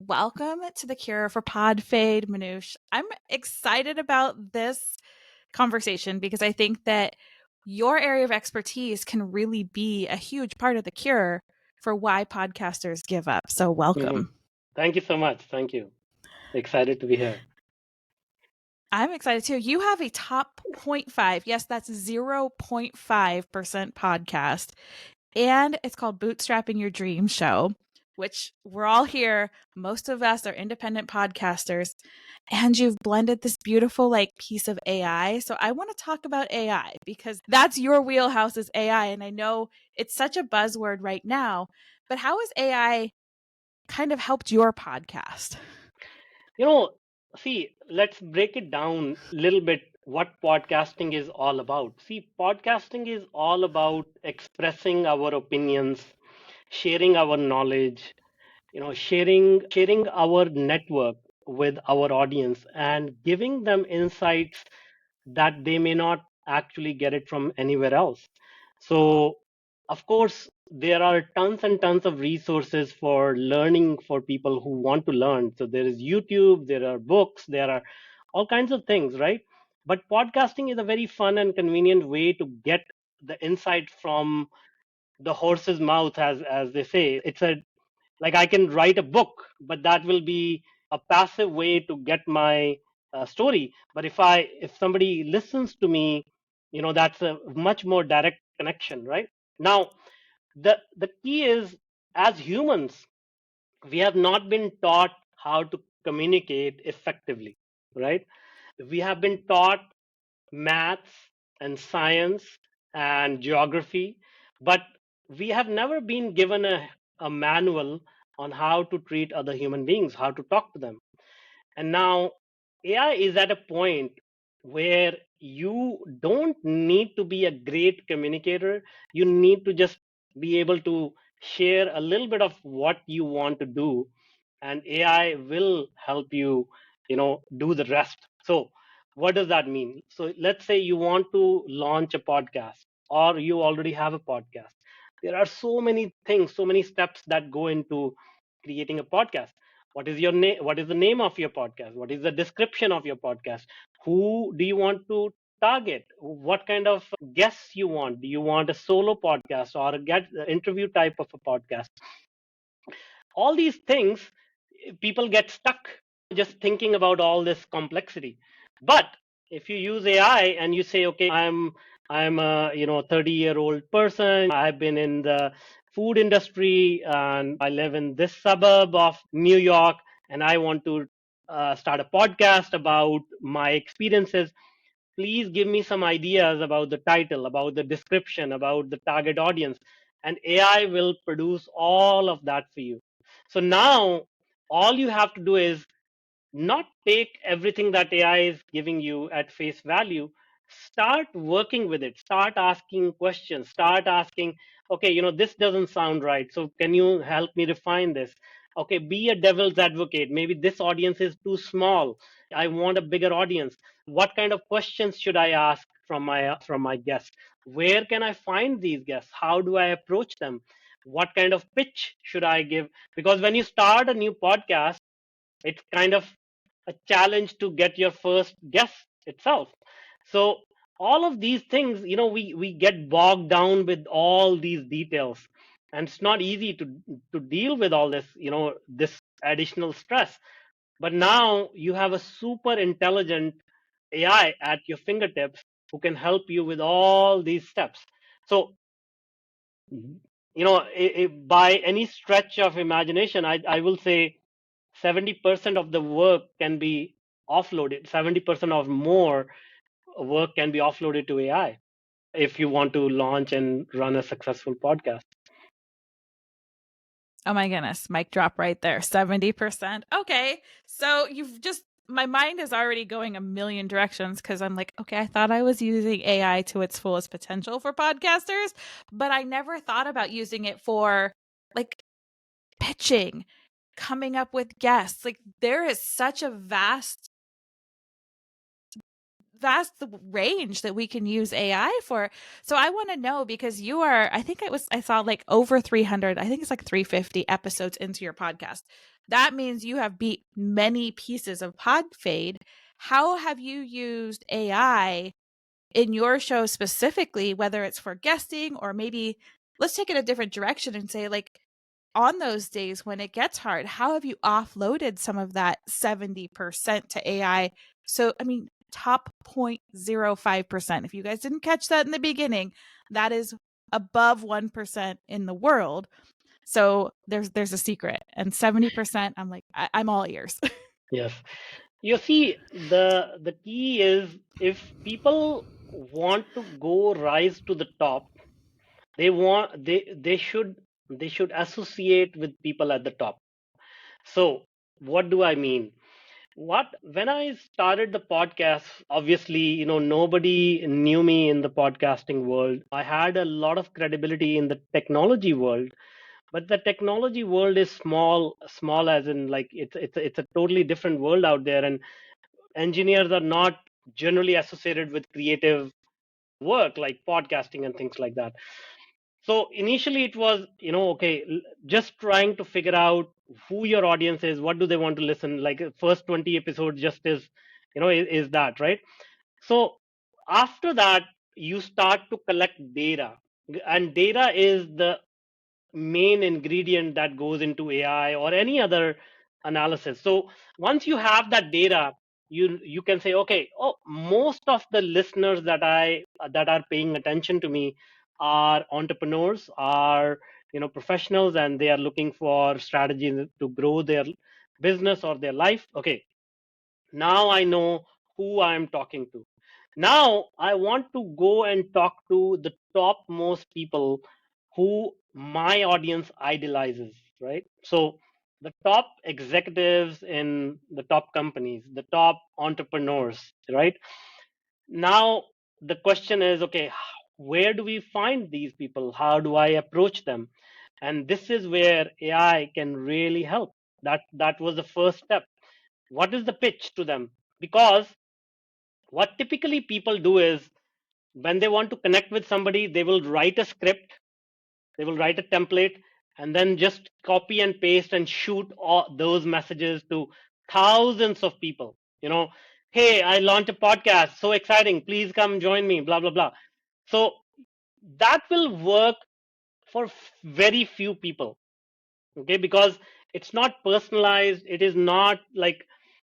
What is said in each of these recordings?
welcome to the Cure for Pod Fade, Manuj. I'm excited about this conversation because I think that your area of expertise can really be a huge part of the cure for why podcasters give up. So welcome. Thank you so much. Thank you. Excited to be here. I'm excited too. You have a top 0.5. Yes, that's 0.5% podcast. And it's called Bootstrapping Your Dream Show, which we're all here. Most of us are independent podcasters. And you've blended this beautiful piece of AI. So I want to talk about AI because that's your wheelhouse is AI. And I know it's such a buzzword right now, but how has AI kind of helped your podcast? See, let's break it down a little bit what podcasting is all about. See, podcasting is all about expressing our opinions, sharing our knowledge, sharing our network with our audience and giving them insights that they may not actually get it from anywhere else. So, of course, there are tons and tons of resources for learning for people who want to learn. So, there is YouTube, there are books, there are all kinds of things, right? But podcasting is a very fun and convenient way to get the insight from the horse's mouth, as they say. It's a like I can write a book, but that will be a passive way to get my story. But if somebody listens to me, that's a much more direct connection, right? Now, the key is, as humans, we have not been taught how to communicate effectively, right? We have been taught maths and science and geography, but we have never been given a manual on how to treat other human beings, how to talk to them. And now AI is at a point where you don't need to be a great communicator. You need to just be able to share a little bit of what you want to do, and AI will help you, do the rest. So, what does that mean? So, let's say you want to launch a podcast, or you already have a podcast. There are so many things, so many steps that go into creating a podcast. What is your name? What is the name of your podcast? What is the description of your podcast? Who do you want to target? What kind of guests you want? Do you want a solo podcast or a get interview type of a podcast? All these things, people get stuck just thinking about all this complexity. But if you use AI and you say, okay, I'm a 30-year-old person, I've been in the food industry and I live in this suburb of New York, and I want to start a podcast about my experiences. Please give me some ideas about the title, about the description, about the target audience, and AI will produce all of that for you. So now all you have to do is not take everything that AI is giving you at face value. Start working with it. Start asking questions. Start asking, okay, this doesn't sound right. So can you help me refine this? Okay, be a devil's advocate. Maybe this audience is too small. I want a bigger audience. What kind of questions should I ask from my guests? Where can I find these guests? How do I approach them? What kind of pitch should I give? Because when you start a new podcast, it's kind of a challenge to get your first guest itself. So all of these things, we get bogged down with all these details, and it's not easy to deal with all this, this additional stress. But now you have a super intelligent AI at your fingertips who can help you with all these steps. So, by any stretch of imagination, I will say 70% of the work can be offloaded. 70% or more work can be offloaded to AI if you want to launch and run a successful podcast. Oh my goodness, mic drop right there. 70%. Okay. So my mind is already going a million directions because I'm like, okay, I thought I was using AI to its fullest potential for podcasters, but I never thought about using it for like pitching, coming up with guests. Like there is such a vast vast the range that we can use AI for. So I want to know, because you are, I think I saw like over 300, I think it's like 350 episodes into your podcast. That means you have beat many pieces of pod fade. How have you used AI in your show specifically, whether it's for guesting, or maybe let's take it a different direction and say, like, on those days when it gets hard, how have you offloaded some of that 70% to AI? So, I mean, top 0.05%. If you guys didn't catch that in the beginning, that is above 1% in the world. So there's a secret. And 70%, I'm like, I'm all ears. Yes. You see, the key is, if people want to go rise to the top, they should associate with people at the top. So what do I mean? What When I started the podcast, obviously, nobody knew me in the podcasting world. I had a lot of credibility in the technology world, but the technology world is small, as in, like, it's a totally different world out there, and engineers are not generally associated with creative work like podcasting and things like that. So initially it was, okay, just trying to figure out who your audience is, what do they want to listen, like, first 20 episodes just is that, right? So after that, you start to collect data, and data is the main ingredient that goes into AI or any other analysis. So once you have that data, you can say, okay, oh, most of the listeners that are paying attention to me are entrepreneurs, are professionals, and they are looking for strategies to grow their business or their life. Okay, now I know who I am talking to. Now I want to go and talk to the topmost people who my audience idolizes, right? So the top executives in the top companies, the top entrepreneurs, right? Now the question is, okay, where do we find these people? How do I approach them? And this is where AI can really help. That was the first step. What is the pitch to them? Because what typically people do is, when they want to connect with somebody, they will write a script, they will write a template, and then just copy and paste and shoot all those messages to thousands of people. Hey, I launched a podcast, so exciting, please come join me, blah blah blah. So that will work for very few people, okay, because it's not personalized. It is not like,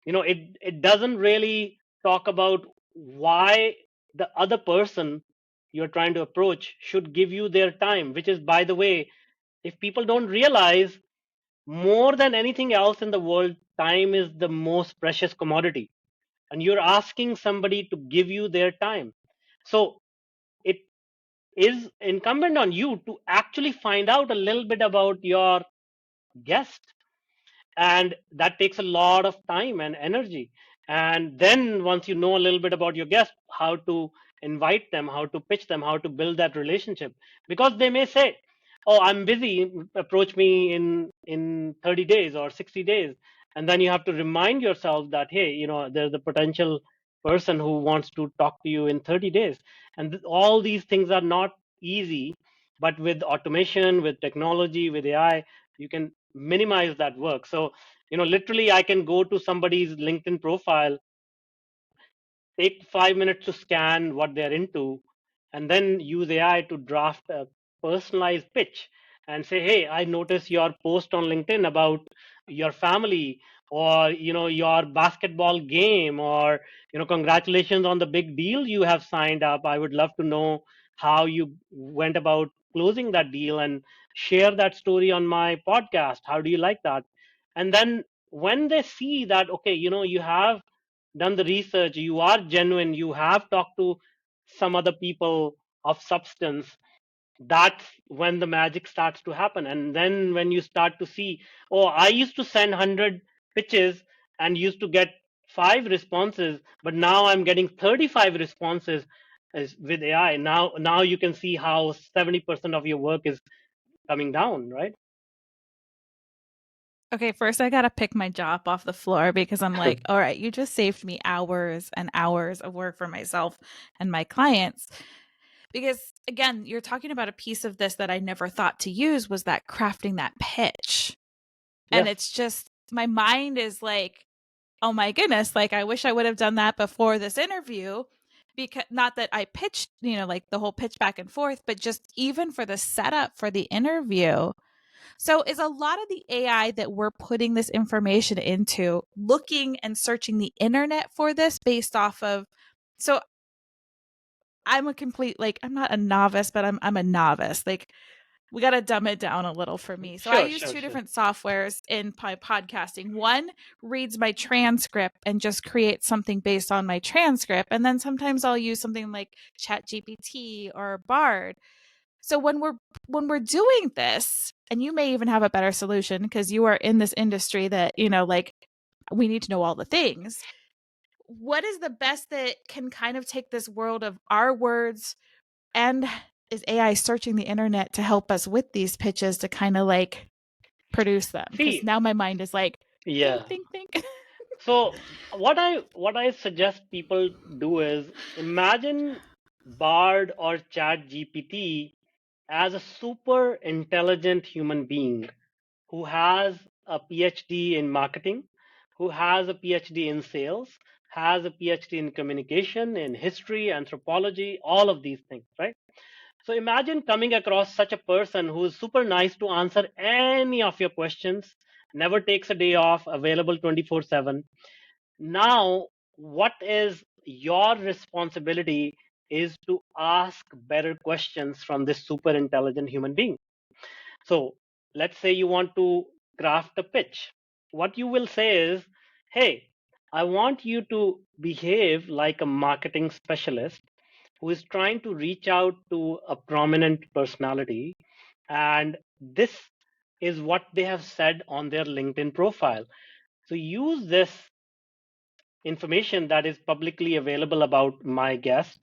it doesn't really talk about why the other person you're trying to approach should give you their time, which is, by the way, if people don't realize, more than anything else in the world, time is the most precious commodity, and you're asking somebody to give you their time. So it is incumbent on you to actually find out a little bit about your guest, and that takes a lot of time and energy. And then once you know a little bit about your guest, how to invite them, how to pitch them, how to build that relationship, because they may say, oh, I'm busy, approach me in 30 days or 60 days. And then you have to remind yourself that, hey, there's a potential person who wants to talk to you in 30 days. And all these things are not easy, but with automation, with technology, with AI, you can minimize that work. So, literally, I can go to somebody's LinkedIn profile, take 5 minutes to scan what they're into, and then use AI to draft a personalized pitch and say, hey, I noticed your post on LinkedIn about your family, or your basketball game, or congratulations on the big deal you have signed up. I would love to know how you went about closing that deal, and share that story on my podcast. How do you like that? And then when they see that, okay, you have done the research, you are genuine, you have talked to some other people of substance, that's when the magic starts to happen. And then when you start to see, oh, I used to send 100 pitches and used to get 5 responses, but now I'm getting 35 responses with AI. Now you can see how 70% of your work is coming down, right? Okay, first I gotta pick my jaw up off the floor because I'm like, all right, you just saved me hours and hours of work for myself and my clients. Because again, you're talking about a piece of this that I never thought to use was that crafting that pitch. And Yes. it's just my mind is like, oh my goodness, like I wish I would have done that before this interview. Because not that I pitched, like the whole pitch back and forth, but just even for the setup for the interview. So, is a lot of the AI that we're putting this information into looking and searching the internet for this based off of? So, I'm a complete like I'm not a novice, but I'm a novice. Like we got to dumb it down a little for me. So I Sure, use sure, two sure. different softwares in my podcasting. One reads my transcript and just creates something based on my transcript, and then sometimes I'll use something like ChatGPT or Bard. So when we're doing this, and you may even have a better solution because you are in this industry that, like we need to know all the things. What is the best that can kind of take this world of our words, and is AI searching the internet to help us with these pitches to kind of like produce them? Because See, now my mind is like, think, yeah. think, think. So what I suggest people do is imagine Bard or Chat GPT as a super intelligent human being who has a PhD in marketing, who has a PhD in sales, has a PhD in communication, in history, anthropology, all of these things, right? So imagine coming across such a person who is super nice to answer any of your questions, never takes a day off, available 24/7. Now, what is your responsibility is to ask better questions from this super intelligent human being. So let's say you want to craft a pitch. What you will say is, hey, I want you to behave like a marketing specialist who is trying to reach out to a prominent personality. And this is what they have said on their LinkedIn profile. So use this information that is publicly available about my guest,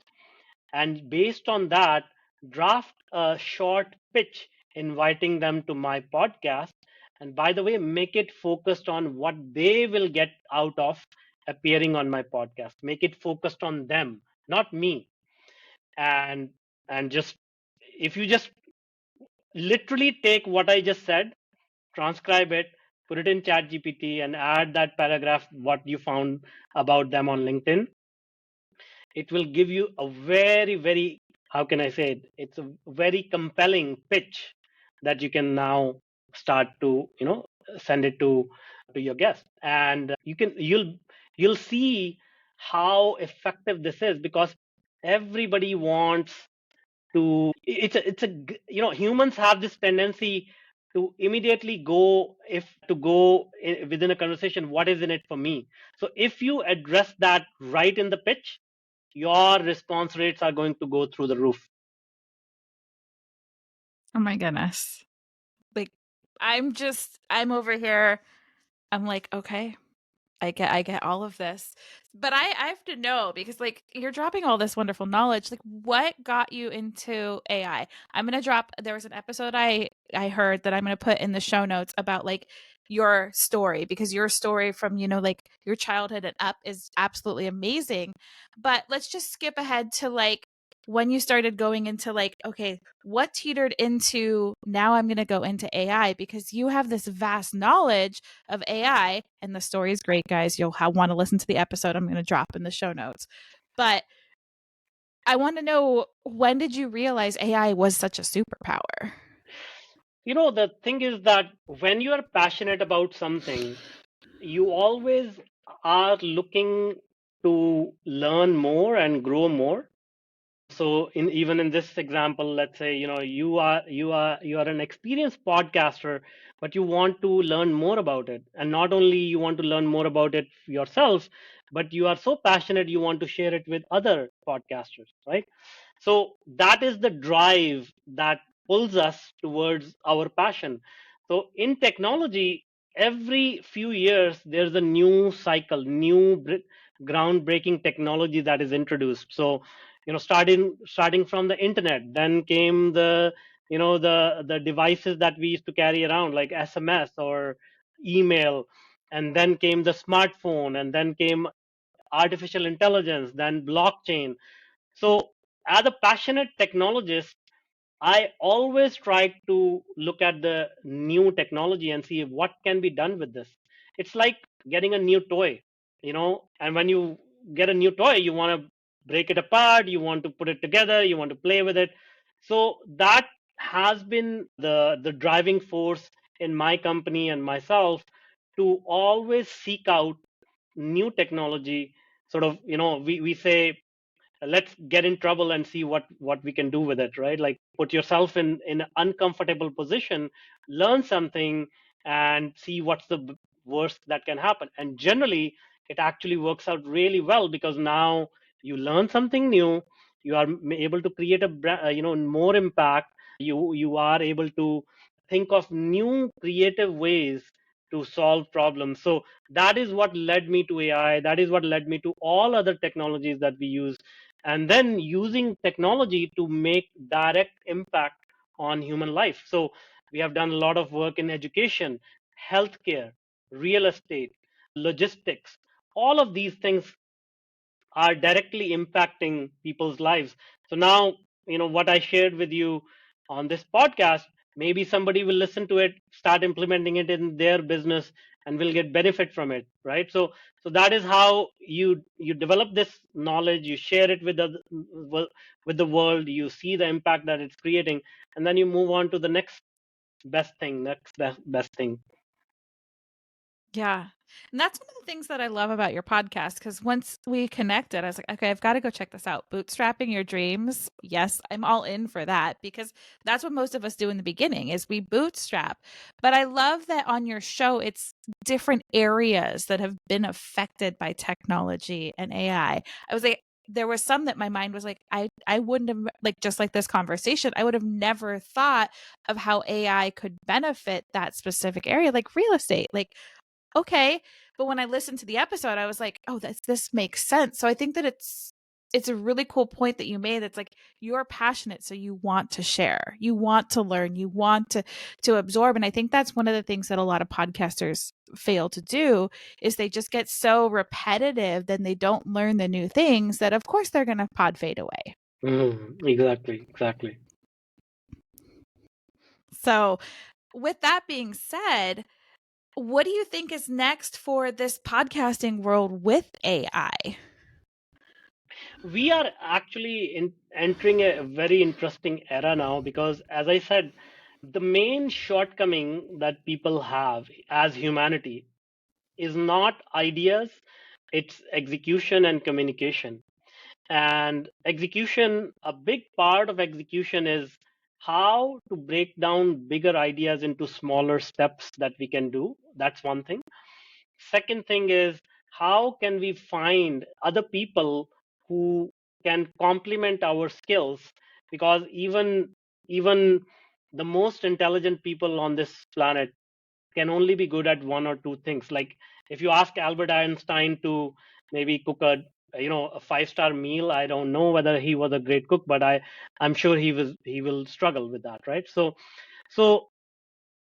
and based on that, draft a short pitch inviting them to my podcast. And by the way, make it focused on what they will get out of appearing on my podcast. Make it focused on them, not me. And just, if you just literally take what I just said, transcribe it, put it in Chat GPT, and add that paragraph what you found about them on LinkedIn, it will give you a very, very, how can I say it, it's a very compelling pitch that you can now start to send it to your guest. And you'll see how effective this is, because everybody wants to. Humans have this tendency to immediately go within a conversation, what is in it for me. So if you address that right in the pitch, your response rates are going to go through the roof. Oh my goodness. Like I'm over here. I'm like, okay, I get all of this. But I have to know, because like you're dropping all this wonderful knowledge. Like what got you into AI? I'm going to drop there was an episode I heard that I'm going to put in the show notes about like your story, because your story from, like your childhood and up is absolutely amazing. But let's just skip ahead to like when you started going into like, okay, what teetered into now I'm going to go into AI, because you have this vast knowledge of AI, and the story is great, guys. You'll want to listen to the episode I'm going to drop in the show notes. But I want to know, when did you realize AI was such a superpower? The thing is that when you are passionate about something, you always are looking to learn more and grow more. So even in this example, let's say you are an experienced podcaster, but you want to learn more about it. And not only you want to learn more about it yourself, but you are so passionate you want to share it with other podcasters, right? So that is the drive that pulls us towards our passion. So in technology, every few years there's a new cycle, groundbreaking technology that is introduced. So starting from the internet, then came the devices that we used to carry around, like SMS or email, and then came the smartphone, and then came artificial intelligence, then blockchain. So as a passionate technologist, I always try to look at the new technology and see what can be done with this. It's like getting a new toy, and when you get a new toy, you want to break it apart, you want to put it together, you want to play with it. So that has been the driving force in my company and myself to always seek out new technology. Sort of, we say, let's get in trouble and see what we can do with it, right? Like, put yourself in an uncomfortable position, learn something, and see what's the worst that can happen. And generally it actually works out really well, because now you learn something new, you are able to create more impact. You are able to think of new creative ways to solve problems. So that is what led me to AI, that is what led me to all other technologies that we use, and then using technology to make direct impact on human life. So we have done a lot of work in education, healthcare, real estate, logistics. All of these things are directly impacting people's lives. So now, what I shared with you on this podcast, maybe somebody will listen to it, start implementing it in their business, and will get benefit from it, right? So that is how you develop this knowledge, you share it with the world, you see the impact that it's creating, and then you move on to the next best thing. Yeah. And that's one of the things that I love about your podcast, because once we connected, I was like, okay, I've got to go check this out. Bootstrapping your dreams. Yes, I'm all in for that, because that's what most of us do in the beginning is we bootstrap. But I love that on your show, it's different areas that have been affected by technology and AI. I was like, there was some that my mind was like, I wouldn't have, like, just like this conversation, I would have never thought of how AI could benefit that specific area, like real estate. Like, okay, but when I listened to the episode, I was like, oh, this makes sense. So I think that it's a really cool point that you made. That's like, you're passionate, so you want to share, you want to learn, you want to absorb. And I think that's one of the things that a lot of podcasters fail to do is they just get so repetitive, then they don't learn the new things, that of course they're going to pod fade away. Exactly. So with that being said, what do you think is next for this podcasting world with AI? We are actually entering a very interesting era now, because, as I said, the main shortcoming that people have as humanity is not ideas, it's execution and communication. And execution, a big part of execution is how to break down bigger ideas into smaller steps that we can do. That's one thing. Second thing is, how can we find other people who can complement our skills? Because even the most intelligent people on this planet can only be good at one or two things. Like, if you ask Albert Einstein to maybe cook a 5-star meal, I don't know whether he was a great cook, but I'm sure he will struggle with that, right? So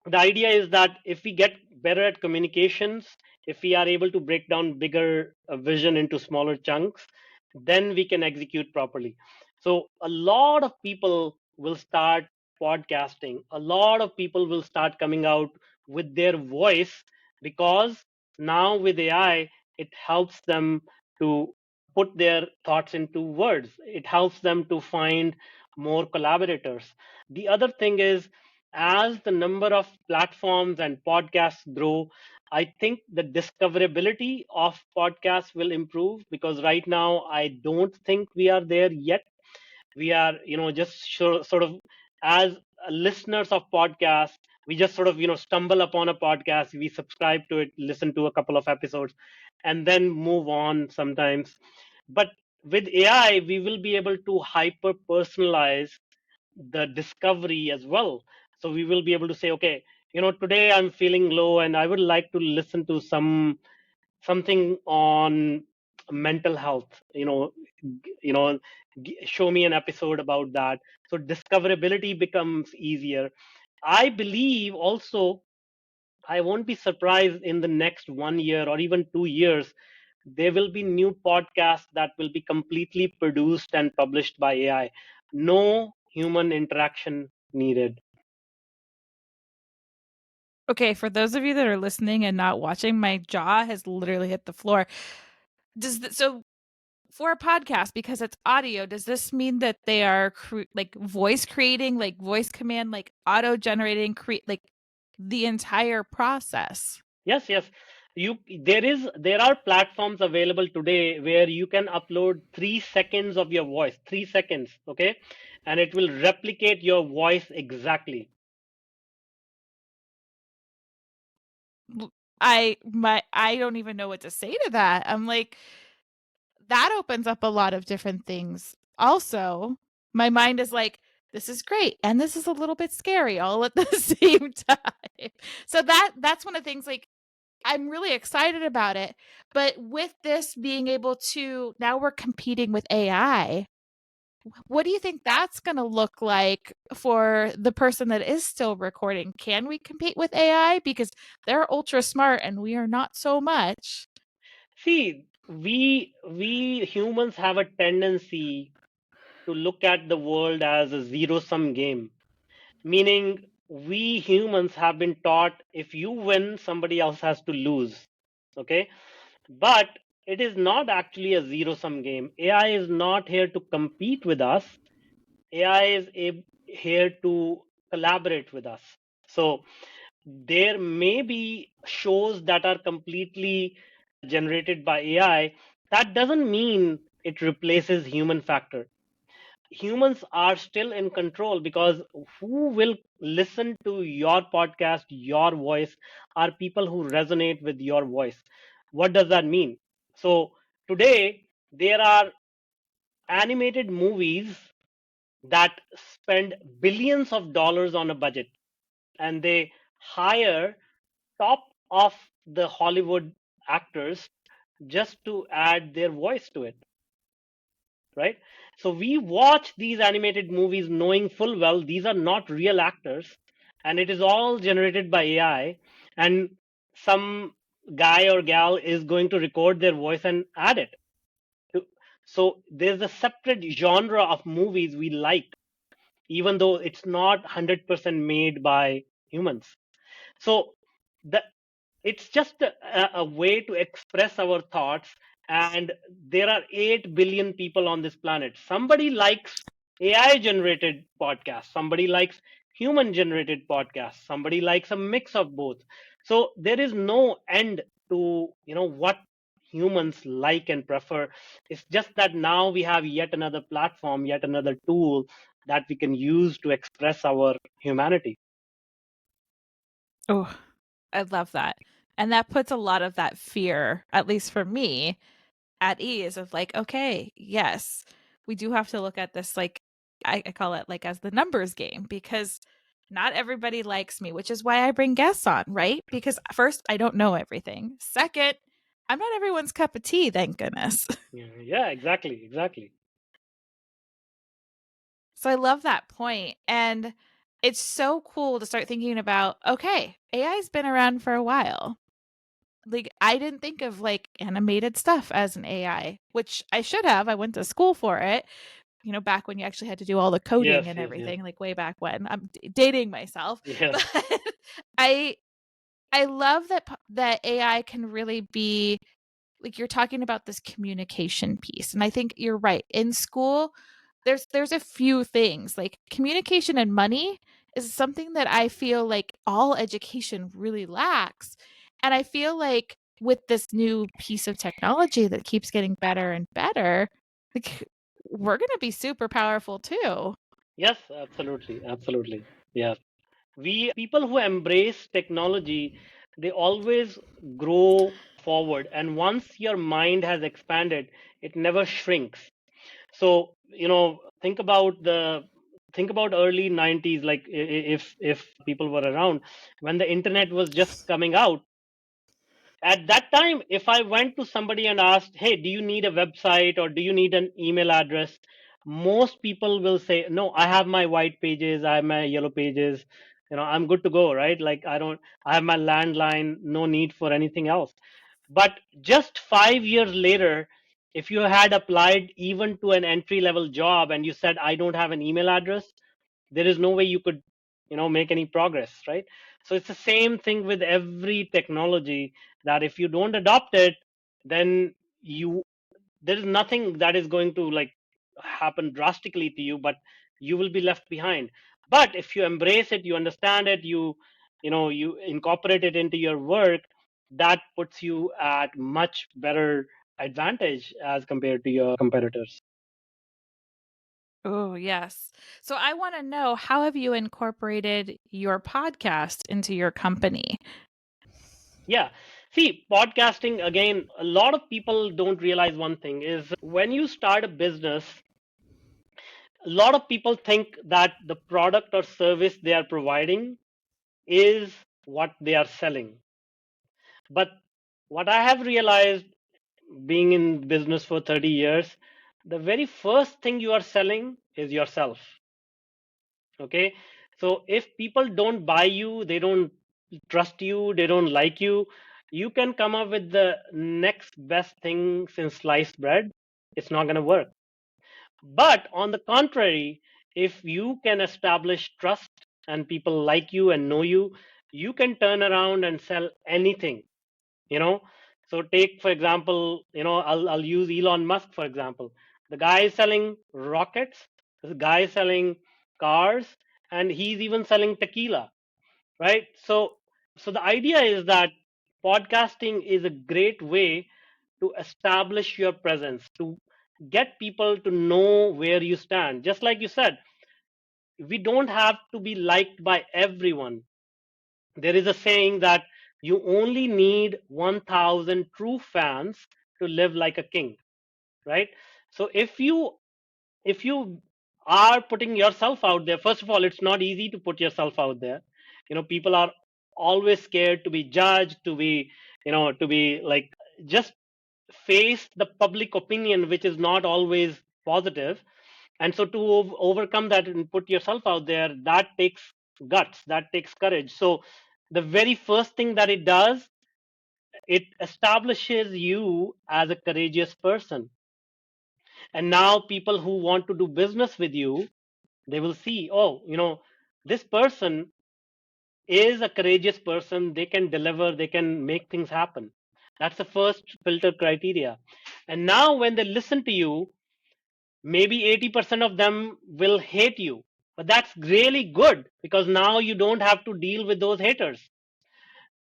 the idea is that if we get better at communications, if we are able to break down bigger vision into smaller chunks, then we can execute properly. So a lot of people will start podcasting, a lot of people will start coming out with their voice, because now with AI it helps them to put their thoughts into words, it helps them to find more collaborators. The other thing is, as the number of platforms and podcasts grow, I think the discoverability of podcasts will improve, because right now I don't think we are there yet. We are, just sort of, as listeners of podcasts, we just sort of, stumble upon a podcast, we subscribe to it, listen to a couple of episodes, and then move on sometimes. But with AI, we will be able to hyper personalize the discovery as well. So we will be able to say, okay, today I'm feeling low and I would like to listen to something on mental health. You know, show me an episode about that. So discoverability becomes easier. I believe also I won't be surprised in the next 1 year or even 2 years, there will be new podcasts that will be completely produced and published by AI. No human interaction needed. Okay, for those of you that are listening and not watching, my jaw has literally hit the floor. So for a podcast, because it's audio, does this mean that they are like voice creating, like voice command, like auto generating, create like the entire process? Yes, yes. There are platforms available today where you can upload 3 seconds of your voice, 3 seconds, okay, and it will replicate your voice exactly. I don't even know what to say to that. I'm like, that opens up a lot of different things. Also, my mind is like, this is great and this is a little bit scary all at the same time. So that's one of the things, like, I'm really excited about it. But with this being able to, now we're competing with AI. What do you think that's going to look like for the person that is still recording? Can we compete with AI? Because they're ultra smart and we are not so much. See, we humans have a tendency to look at the world as a zero sum game, meaning we humans have been taught if you win, somebody else has to lose. Okay, but it is not actually a zero sum game. AI is not here to compete with us. AI is here to collaborate with us. So there may be shows that are completely generated by AI. That doesn't mean it replaces human factor. Humans are still in control, because who will listen to your podcast, your voice, are people who resonate with your voice. What does that mean? So today there are animated movies that spend billions of dollars on a budget, and they hire top of the Hollywood actors just to add their voice to it, right? So we watch these animated movies knowing full well these are not real actors, and it is all generated by AI, and some guy or gal is going to record their voice and add it. So there's a separate genre of movies we like, even though it's not 100% made by humans. So the it's just a way to express our thoughts, and there are 8 billion people on this planet. Somebody likes AI generated podcasts, somebody likes human generated podcasts, somebody likes a mix of both. So there is no end to what humans like and prefer. It's just that now we have yet another platform, yet another tool that we can use to express our humanity. Oh, I love that. And that puts a lot of that fear, at least for me, at ease of like, okay, yes, we do have to look at this, like, I call it like as the numbers game, because not everybody likes me, which is why I bring guests on, right? Because first, I don't know everything. Second, I'm not everyone's cup of tea, thank goodness. Yeah, exactly, exactly. So I love that point. And it's so cool to start thinking about, okay, AI's been around for a while. Like, I didn't think of like animated stuff as an AI, which I should have. I went to school for it, back when you actually had to do all the Yes, coding and yes, yes, everything, like way back when. I'm dating myself, yes. but I I love that AI can really be, like, you're talking about this communication piece, and I think you're right. In school, there's a few things, like communication and money is something that I feel like all education really lacks. And I feel like with this new piece of technology that keeps getting better and better, like, we're going to be super powerful too. Yes, absolutely, absolutely. Yes. We people who embrace technology, they always grow forward. And once your mind has expanded, it never shrinks. So, think about early 90s, like if people were around when the internet was just coming out. At that time, if I went to somebody and asked, hey, do you need a website or do you need an email address? Most people will say, no, I have my white pages, I have my yellow pages. I'm good to go, right? Like I have my landline, no need for anything else. But just 5 years later, if you had applied even to an entry level job and you said, I don't have an email address, there is no way you could, make any progress, right? So it's the same thing with every technology, that if you don't adopt it, then there is nothing that is going to like happen drastically to you, but you will be left behind. But if you embrace it, you understand it, you incorporate it into your work, that puts you at much better advantage as compared to your competitors. Oh, yes. So I want to know, how have you incorporated your podcast into your company? Yeah. See, podcasting, again, a lot of people don't realize one thing is when you start a business, a lot of people think that the product or service they are providing is what they are selling. But what I have realized, being in business for 30 years, the very first thing you are selling is yourself. Okay. So if people don't buy you, they don't trust you, they don't like you can come up with the next best thing since sliced bread. It's not going to work. But on the contrary, if you can establish trust and people like you and know you can turn around and sell anything, you know. So take, for example, I'll use Elon Musk, for example. The guy is selling rockets, the guy is selling cars, and he's even selling tequila, right? So the idea is that podcasting is a great way to establish your presence, to get people to know where you stand. Just like you said, we don't have to be liked by everyone. There is a saying that you only need 1,000 true fans to live like a king, right? So if you are putting yourself out there, first of all, it's not easy to put yourself out there. People are always scared to be judged, to be like, just face the public opinion, which is not always positive. And so to overcome that and put yourself out there, that takes guts, that takes courage. So the very first thing that it does, it establishes you as a courageous person. And now people who want to do business with you, they will see, oh, this person is a courageous person, they can deliver, they can make things happen. That's the first filter criteria. And now when they listen to you, maybe 80% of them will hate you, but that's really good, because now you don't have to deal with those haters,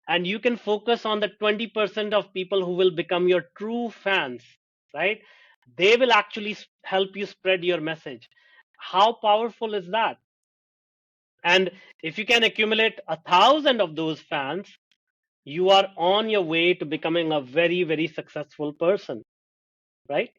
and you can focus on the 20% of people who will become your true fans, right? They will actually help you spread your message. How powerful is that? And if you can accumulate 1,000 of those fans, you are on your way to becoming a very, very successful person, right?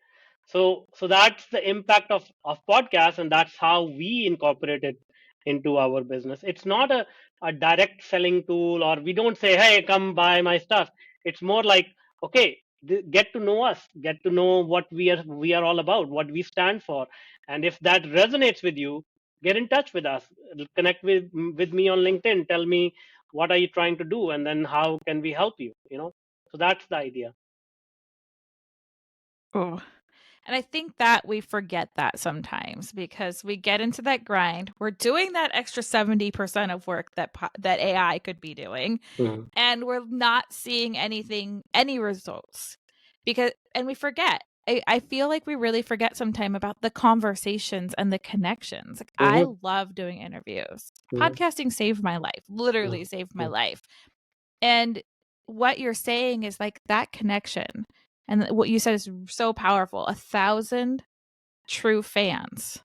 So that's the impact of podcasts, and that's how we incorporate it into our business. It's not a direct selling tool, or we don't say, hey, come buy my stuff. It's more like, okay, get to know us, get to know what we are all about, what we stand for. And if that resonates with you, get in touch with us, connect with me on LinkedIn, tell me what are you trying to do, and then how can we help you. So that's the idea. Oh, and I think that we forget that sometimes because we get into that grind. We're doing that extra 70% of work that AI could be doing, Mhm. and we're not seeing any results. And we forget. I feel like we really forget sometime about the conversations and the connections. Like, I Mhm. love doing interviews. Mhm. Podcasting saved my life, literally Mhm. saved my Mhm. life. And what you're saying is like that connection. And what you said is so powerful. 1,000 true fans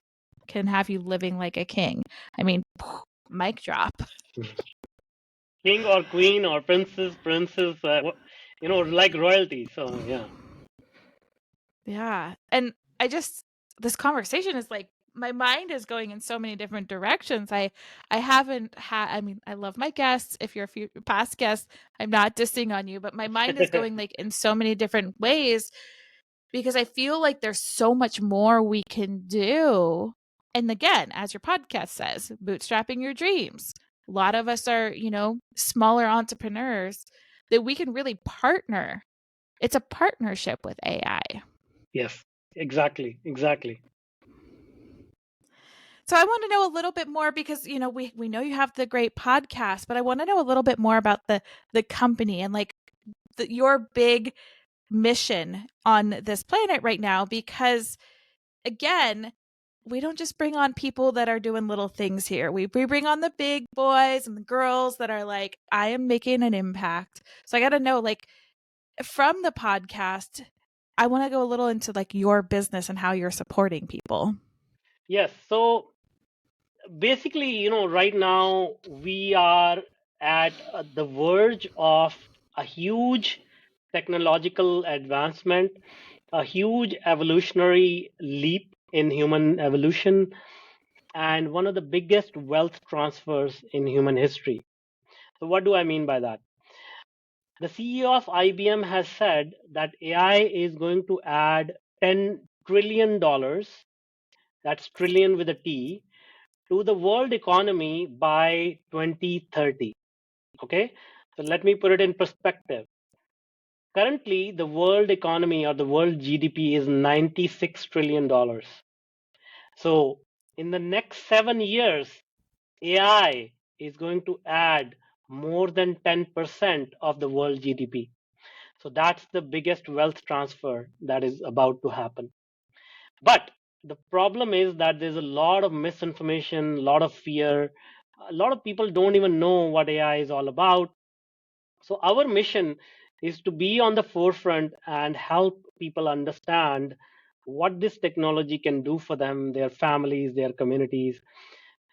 can have you living like a king. I mean, mic drop. King or queen or princess, like royalty. So yeah. Yeah. And this conversation is like, my mind is going in so many different directions. I haven't had, I mean, I love my guests. If you're a few past guests, I'm not dissing on you, but my mind is going like in so many different ways because I feel like there's so much more we can do. And again, as your podcast says, bootstrapping your dreams. a lot of us are, smaller entrepreneurs, that we can really partner. It's a partnership with AI. Yes, exactly. So I want to know a little bit more because we know you have the great podcast, but I want to know a little bit more about the company and like your big mission on this planet right now, because again, we don't just bring on people that are doing little things here. We bring on the big boys and the girls that are like, I am making an impact. So I got to know, like, from the podcast, I want to go a little into like your business and how you're supporting people. Yes. So basically, right now we are at the verge of a huge technological advancement, a huge evolutionary leap in human evolution, and one of the biggest wealth transfers in human history. So, what do I mean by that? The CEO of IBM has said that AI is going to add $10 trillion, that's trillion with a T, to the world economy by 2030. Okay, so let me put it in perspective. Currently, the world economy or the world GDP is $96 trillion. So, in the next 7 years, AI is going to add more than 10% of the world GDP. So, that's the biggest wealth transfer that is about to happen. But the problem is that there's a lot of misinformation, a lot of fear. A lot of people don't even know what AI is all about. So, our mission is to be on the forefront and help people understand what this technology can do for them, their families, their communities,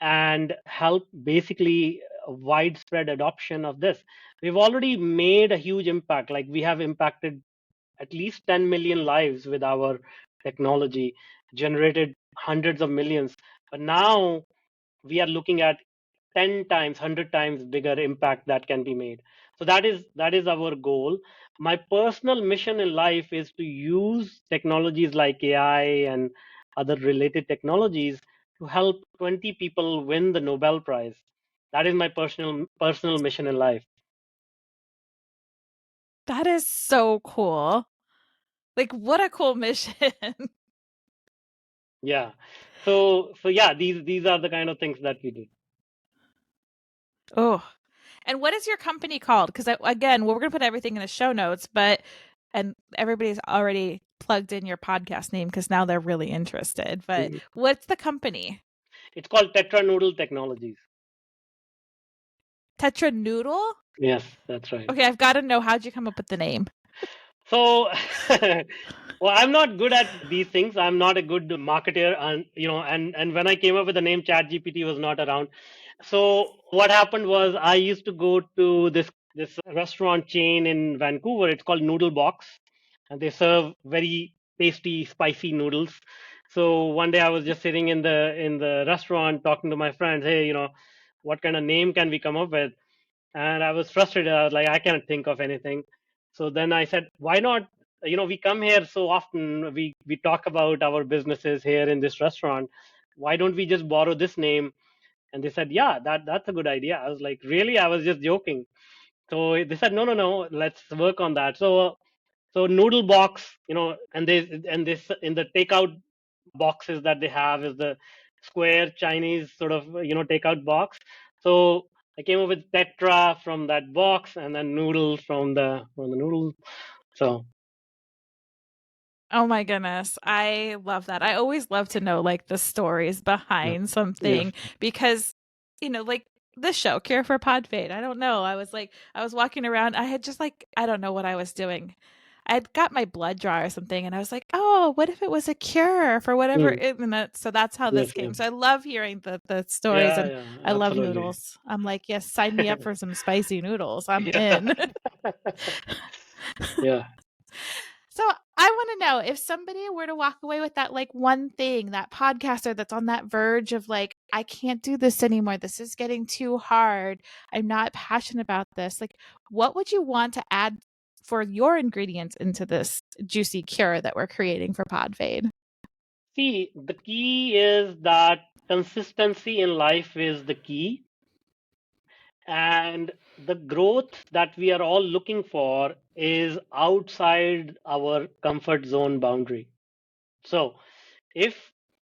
and help basically widespread adoption of this. We've already made a huge impact. Like we have impacted at least 10 million lives with our technology, generated hundreds of millions. But now we are looking at 10 times, 100 times bigger impact that can be made. So that is our goal. My personal mission in life is to use technologies like AI and other related technologies to help 20 people win the Nobel Prize. That is my personal mission in life. That is so cool. Like, what a cool mission. Yeah. So yeah, these are the kind of things that we do. Oh, and what is your company called? Because again, well, we're gonna put everything in the show notes, and everybody's already plugged in your podcast name because now they're really interested. But Mhm. what's the company? It's called Tetra Noodle Technologies. Tetra Noodle? Yes, that's right. Okay, I've got to know, how'd you come up with the name? So, well, I'm not good at these things. I'm not a good marketer, and when I came up with the name, ChatGPT was not around. So what happened was I used to go to this restaurant chain in Vancouver. It's called Noodle Box, and they serve very tasty, spicy noodles. So one day I was just sitting in the restaurant talking to my friends. Hey, what kind of name can we come up with? And I was frustrated. I was like, I can't think of anything. So then I said, why not? We come here so often. We talk about our businesses here in this restaurant. Why don't we just borrow this name? And they said, yeah, that's a good idea. I was like, really? I was just joking. So they said, no, no, no, let's work on that. So noodle box, and this in the takeout boxes that they have is the square Chinese sort of takeout box. So I came up with Tetra from that box, and then noodles from the noodles. So Oh my goodness. I love that. I always love to know like the stories yeah, behind yes, something because, like this show, Cure for Pod Fade. I don't know. I was walking around. I had just like, I don't know what I was doing. I had got my blood draw or something, and I was like, oh, what if it was a cure for whatever? mm, So that's how this yes, came. yes, So I love hearing the stories, yeah, and yeah, I love absolutely, noodles. I'm like, yes, sign me up for some spicy noodles. I'm yeah, in. yeah. So I want to know, if somebody were to walk away with that like one thing, that podcaster that's on that verge of like, I can't do this anymore. This is getting too hard. I'm not passionate about this. Like, what would you want to add for your ingredients into this juicy cure that we're creating for Podfade? See, the key is that consistency in life is the key. And the growth that we are all looking for is outside our comfort zone boundary. So, if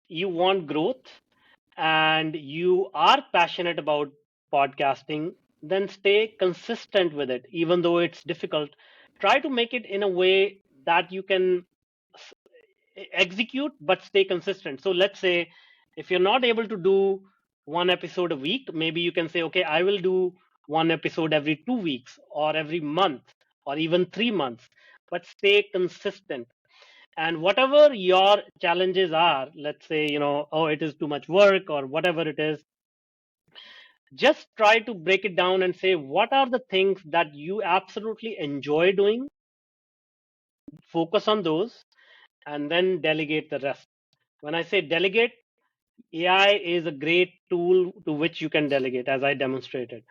you want growth and you are passionate about podcasting, then stay consistent with it, even though it's difficult. Try to make it in a way that you can execute but stay consistent. So let's say if you're not able to do one episode a week, maybe you can say, okay, I will do one episode every 2 weeks or every month or even 3 months, but stay consistent. And whatever your challenges are, let's say, oh, it is too much work or whatever it is, just try to break it down and say, what are the things that you absolutely enjoy doing? Focus on those and then delegate the rest. When I say delegate, AI is a great tool to which you can delegate, as I demonstrated.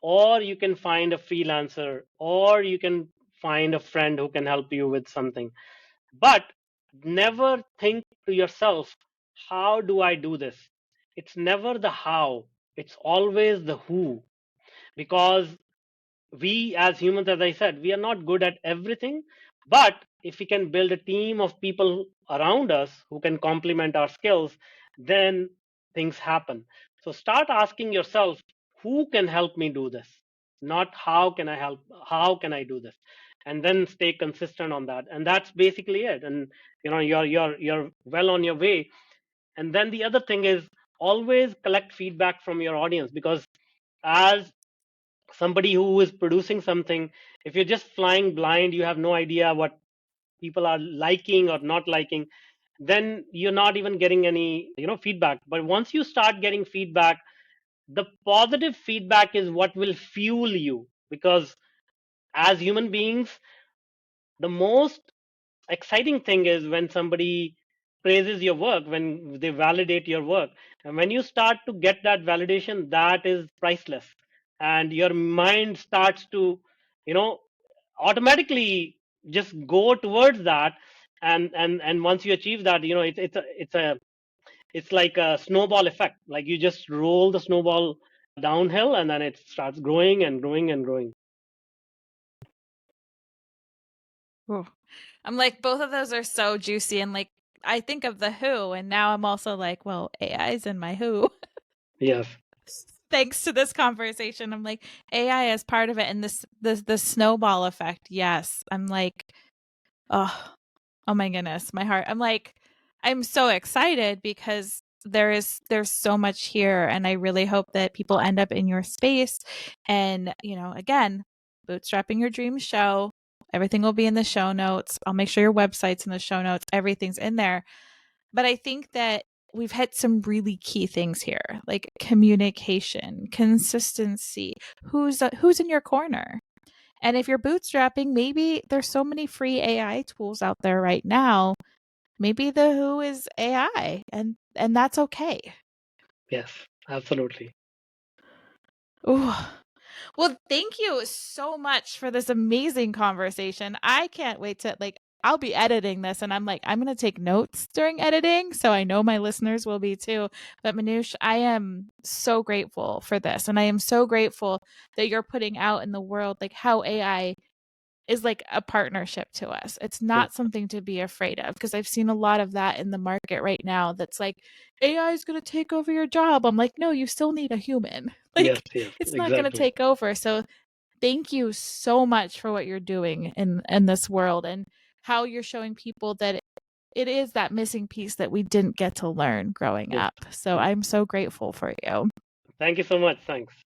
Or you can find a freelancer, or you can find a friend who can help you with something. But never think to yourself, how do I do this? It's never the how, it's always the who. Because we as humans, as I said, we are not good at everything. But if we can build a team of people around us who can complement our skills, then things happen. So start asking yourself, who can help me do this? Not how can I do this? And then stay consistent on that. And that's basically it. And you're well on your way. And then the other thing is, always collect feedback from your audience, because as somebody who is producing something, if you're just flying blind, you have no idea what people are liking or not liking, then you're not even getting any feedback. But once you start getting feedback, the positive feedback is what will fuel you. Because as human beings, the most exciting thing is when somebody praises your work, when they validate your work. And when you start to get that validation, that is priceless. And your mind starts to, you know, automatically just go towards that. And once you achieve that, it's like a snowball effect. Like you just roll the snowball downhill, and then it starts growing and growing and growing. Ooh. I'm like, both of those are so juicy. And like, I think of the who, and now I'm also like, well, AI's in my who. Yes. Thanks to this conversation, I'm like, AI is part of it. And the snowball effect. Yes. I'm like, oh, oh my goodness, my heart. I'm like, I'm so excited because there's so much here, and I really hope that people end up in your space. And again, bootstrapping your dreams show. Everything will be in the show notes. I'll make sure your website's in the show notes. Everything's in there. But I think that we've hit some really key things here, like communication, consistency, who's in your corner. And if you're bootstrapping, maybe there's so many free AI tools out there right now. Maybe the who is AI, and that's okay. Yes, absolutely. Ooh. Well, thank you so much for this amazing conversation. I can't wait to I'll be editing this, and I'm going to take notes during editing, so I know my listeners will be too. But Manuj, I am so grateful for this, and I am so grateful that you're putting out in the world like how AI is like a partnership to us. It's Yes, not something to be afraid of, because I've seen a lot of that in the market right now that's like AI is going to take over your job. I'm like, no, you still need a human. yes, Like yes, it's not going to exactly. take over. So thank you so much for what you're doing in this world, and how you're showing people that it is that missing piece that we didn't get to learn growing Yes. up. So I'm so grateful for you. Thank you so much. Thanks.